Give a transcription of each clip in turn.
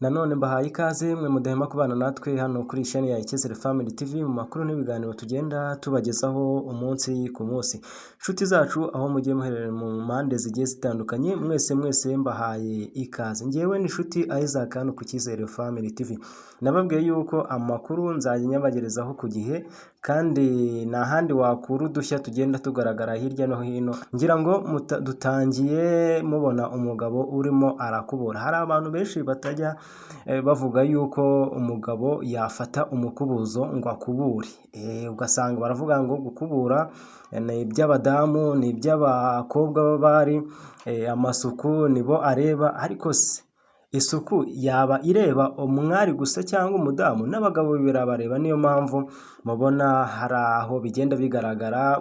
Nanone mbahaye ikaze mwe mudahema kubana natwe hano kuri chaîne ya Icyizere Family TV mu makuru n'ibiganiro tugenda tubagezaho umunsi ku munsi. Inshuti zacu aho mugiye muherereye mu mpande zigiye zitandukanye mwese mbahaye ikaze. Ngewe ni inshuti Isaac hano ku Icyizere Family TV. Nababwiye yuko amakuru nzajya nyabagerezaho ku gihe kandi nta handi wakura udushya tugenda tugaragara hirya no hino. Ngira ngo dutangiye mubona umugabo urimo arakubura. Hari abantu benshi batajya bavuga yuko umugabo yafata umukubuzo ngo akubure. Ugasanga baravuga ngo gukubura ni iby'abadamu, ni iby'abakobwa b'abari, amasuku nibo areba, ariko se isuku yaba ireba umwari gusa cyangwa umudamu? N'abagabo birabareba. Niyo mpamvu mubona hari aho bigenda bigaragara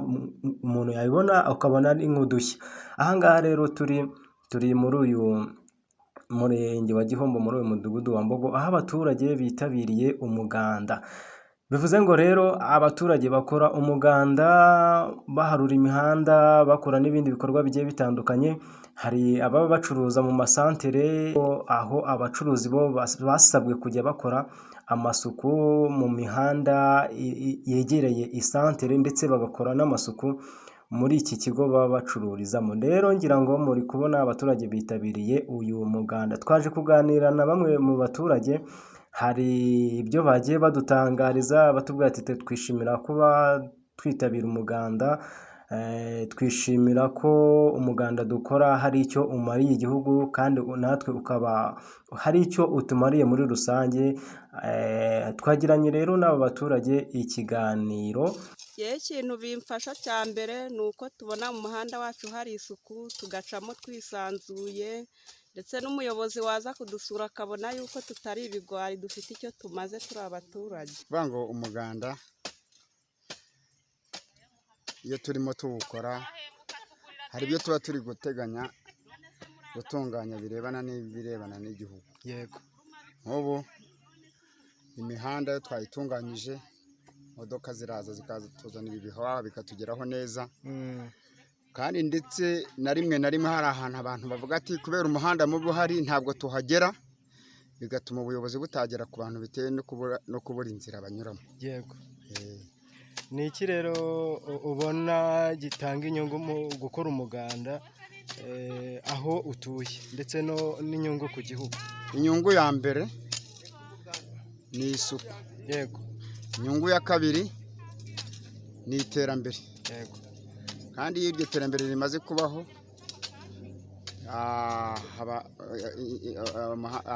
umuntu yabibona ukabona ari nk'udushya. Ahangaha rero turi muri uyu murenge wa Gihombo, muri uyu mudugudu wa Mbogo, aho abaturage bitabiriye umuganda. Bivuze ngo rero abaturage bakora umuganda, baharura imihanda, bakora n'ibindi bikorwa bigiye bitandukanye. Hari ababa bacuruza mu masantere, aho abacuruzi bo basabwe kujya bakora amasuku mu mihanda yegereye isantere, ndetse bagakora n'amasuku muri iki kigo baba bacururizamo. Rero ngira ngo muri kubona abaturage bitabiriye uyu muganda. Twaje kuganira na bamwe mu baturage, hari ibyo bagiye badutangariza batubwira ati twishimira kuba twitabira umuganda, twishimira ko umuganda dukora hari icyo umariye igihugu, kandi natwe ukaba hari icyo utumariye muri rusange. Twagiranye rero n'aba baturage ikiganiro. Ikintu bimfasha cya mbere ni uko tubona mu muhanda wacu hari isuku, tugacamo twisanzuye, ndetse n'umuyobozi waza kudusura akabona yuko tutari ibigwari, dufite icyo tumaze turi abaturage. Kuvuga ngo umuganda iyo turimo tuwukora hari ibyo tuba turi guteganya gutunganya birebana n'ibirebana n'igihugu. Yego. Nk'ubu imihanda yo twayitunganyije, imodoka ziraza zikatuzanira ibihawa bikatugeraho neza. Kandi ndetse na rimwe hari ahantu abantu bavuga ati kubera umuhanda mubi uhari ntabwo tuhagera, bigatuma ubuyobozi butagera ku bantu bitewe no kubura inzira banyuramo. Yego. Ni iki rero ubona gitanga inyungu mu gukora umuganda aho utuye, ndetse n'inyungu ku gihugu? Inyungu ya mbere ni isuku. Yego. Inyungu ya kabiri ni iterambere. Yego. Kandi iyo iryo terambere rimaze kubaho,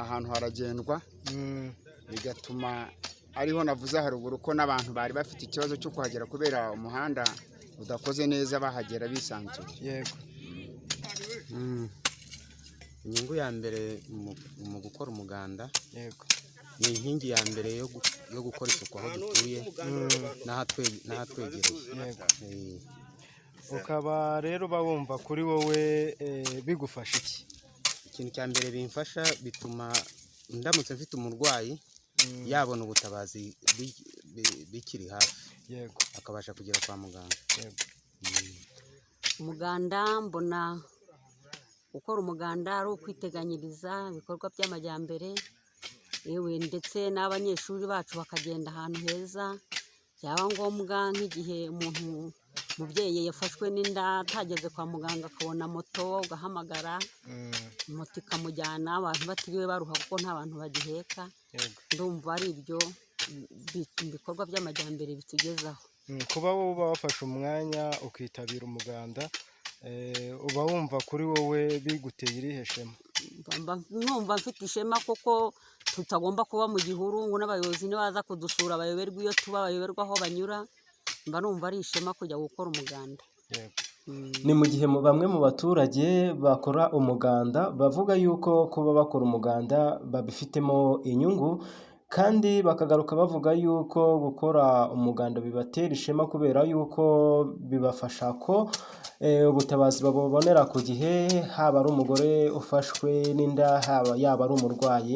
ahantu haragendwa, bigatuma ariho navuze haruguru ko n'abantu bari bafite ikibazo cyo kuhagera kubera umuhanda udakoze neza bahagera bisanzuye. Yego. Inyungu ya mbere mu gukora umuganda, yego, ni inkingi ya mbere yo gukora isuku aho dutuye n'ahatwegereye. Yego. Ukaba rero bawumva kuri wowe bigufasha iki? Ikintu cya mbere bimfasha, bituma ndamutse mfite umurwayi yabona ubutabazi bikiri hafi. Yego. Akabasha kugera kwa muganga. Yego. Umuganda, mbona gukora umuganda ari ukwiteganyiriza ibikorwa by'amajyambere, yewe ndetse n'abanyeshuri bacu bakagenda ahantu heza. Byaba ngombwa nk'igihe umubyeyi yafashwe n'inda atageze kwa muganga, akabona moto ugahamagara, moto ikamujyana, abantu batiriwe baruha kuko nta bantu bagiheka. Ndumva ari ibyo bikorwa by'amajyambere bitugezaho. Kuba wowe uba wafashe umwanya ukitabira umuganda, uba wumva kuri wowe biguteye irihe shema? Numva mfite ishema kuko tutagomba kuba mu gihuru, ngo n'abayobozi nibaza kudusura bayoberwa iyo tuba, bayoberwa aho banyura. Mba numva ari ishema kujya gukora umuganda. Ni mu gihe bamwe mu baturage bakora umuganda bavuga yuko kuba bakora umuganda babifitemo inyungu, kandi bakagaruka bavuga yuko gukora umuganda bibatera ishema kubera yuko bibafasha ko ubutabazi babubonera ku gihe, haba ari umugore ufashwe n'inda, yaba ari umurwayi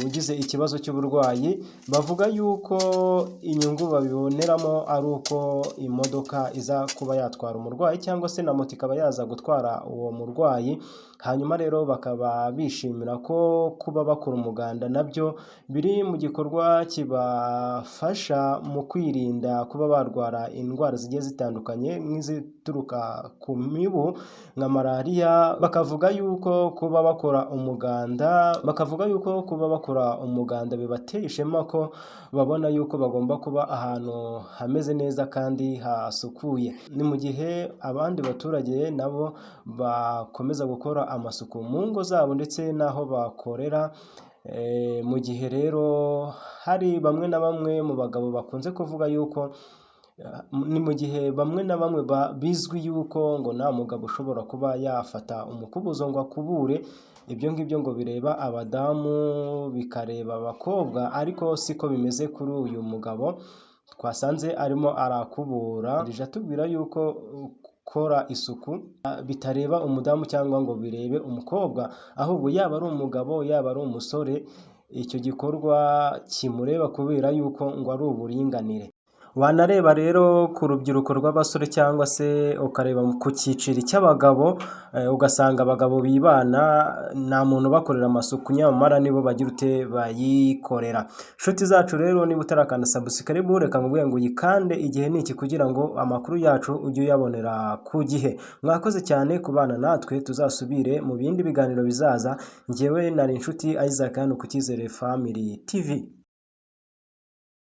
ugize ikibazo cy'uburwayi. Bavuga yuko inyungu babiboneramo ari uko imodoka iza kuba yatwara umurwayi, cyangwa se na moto ikaba yaza gutwara uwo murwayi, hanyuma rero bakaba bishimira ko kuba bakora umuganda nabyo biri mu gikorwa kibafasha mu kwirinda kuba barwara indwara zigiye zitandukanye nk'izituruka ku mibu nka malariya. Bakavuga yuko kuba bakora umuganda bibatera ishema ko babona yuko bagomba kuba ahantu hameze neza kandi hasukuye. Ni mu gihe abandi baturage nabo bakomeza gukora amasuku mu ngo zabo ndetse n'aho bakorera. Mu gihe rero hari bamwe na bamwe mu bagabo bakunze kuvuga yuko ni mu gihe bamwe na bamwe bizwi yuko ngo nta mugabo ushobora kuba yafata umukubuzo ngo akubure. Ibyo ngibyo ngo bireba abadamu bikareba abakobwa, ariko siko bimeze kuri uyu mugabo twasanze arimo arakubura. Rije atubwira yuko gukora isuku bitareba umudamu cyangwa ngo birebe umukobwa, ahubwo yaba ari umugabo yaba ari umusore icyo gikorwa kimureba kubera yuko ngo ari uburinganire. Wanareba rero ku rubyiruko rw'abasore cyangwa se ukareba ku cyiciro cy'abagabo, ugasanga abagabo bibana nta muntu ubakorera amasuku, nyamara nibo bagira ute bayikorera. Inshuti zacu rero, niba utarakanda subscribe reka nkubwire ngo uyikande, igihe ni iki kugira ngo amakuru yacu ujye uyabonera ku gihe. Mwakoze cyane kubana natwe, tuzasubire mu bindi biganiro bizaza. Njyewe nari inshuti Isaac hano ku Cyizere Family TV.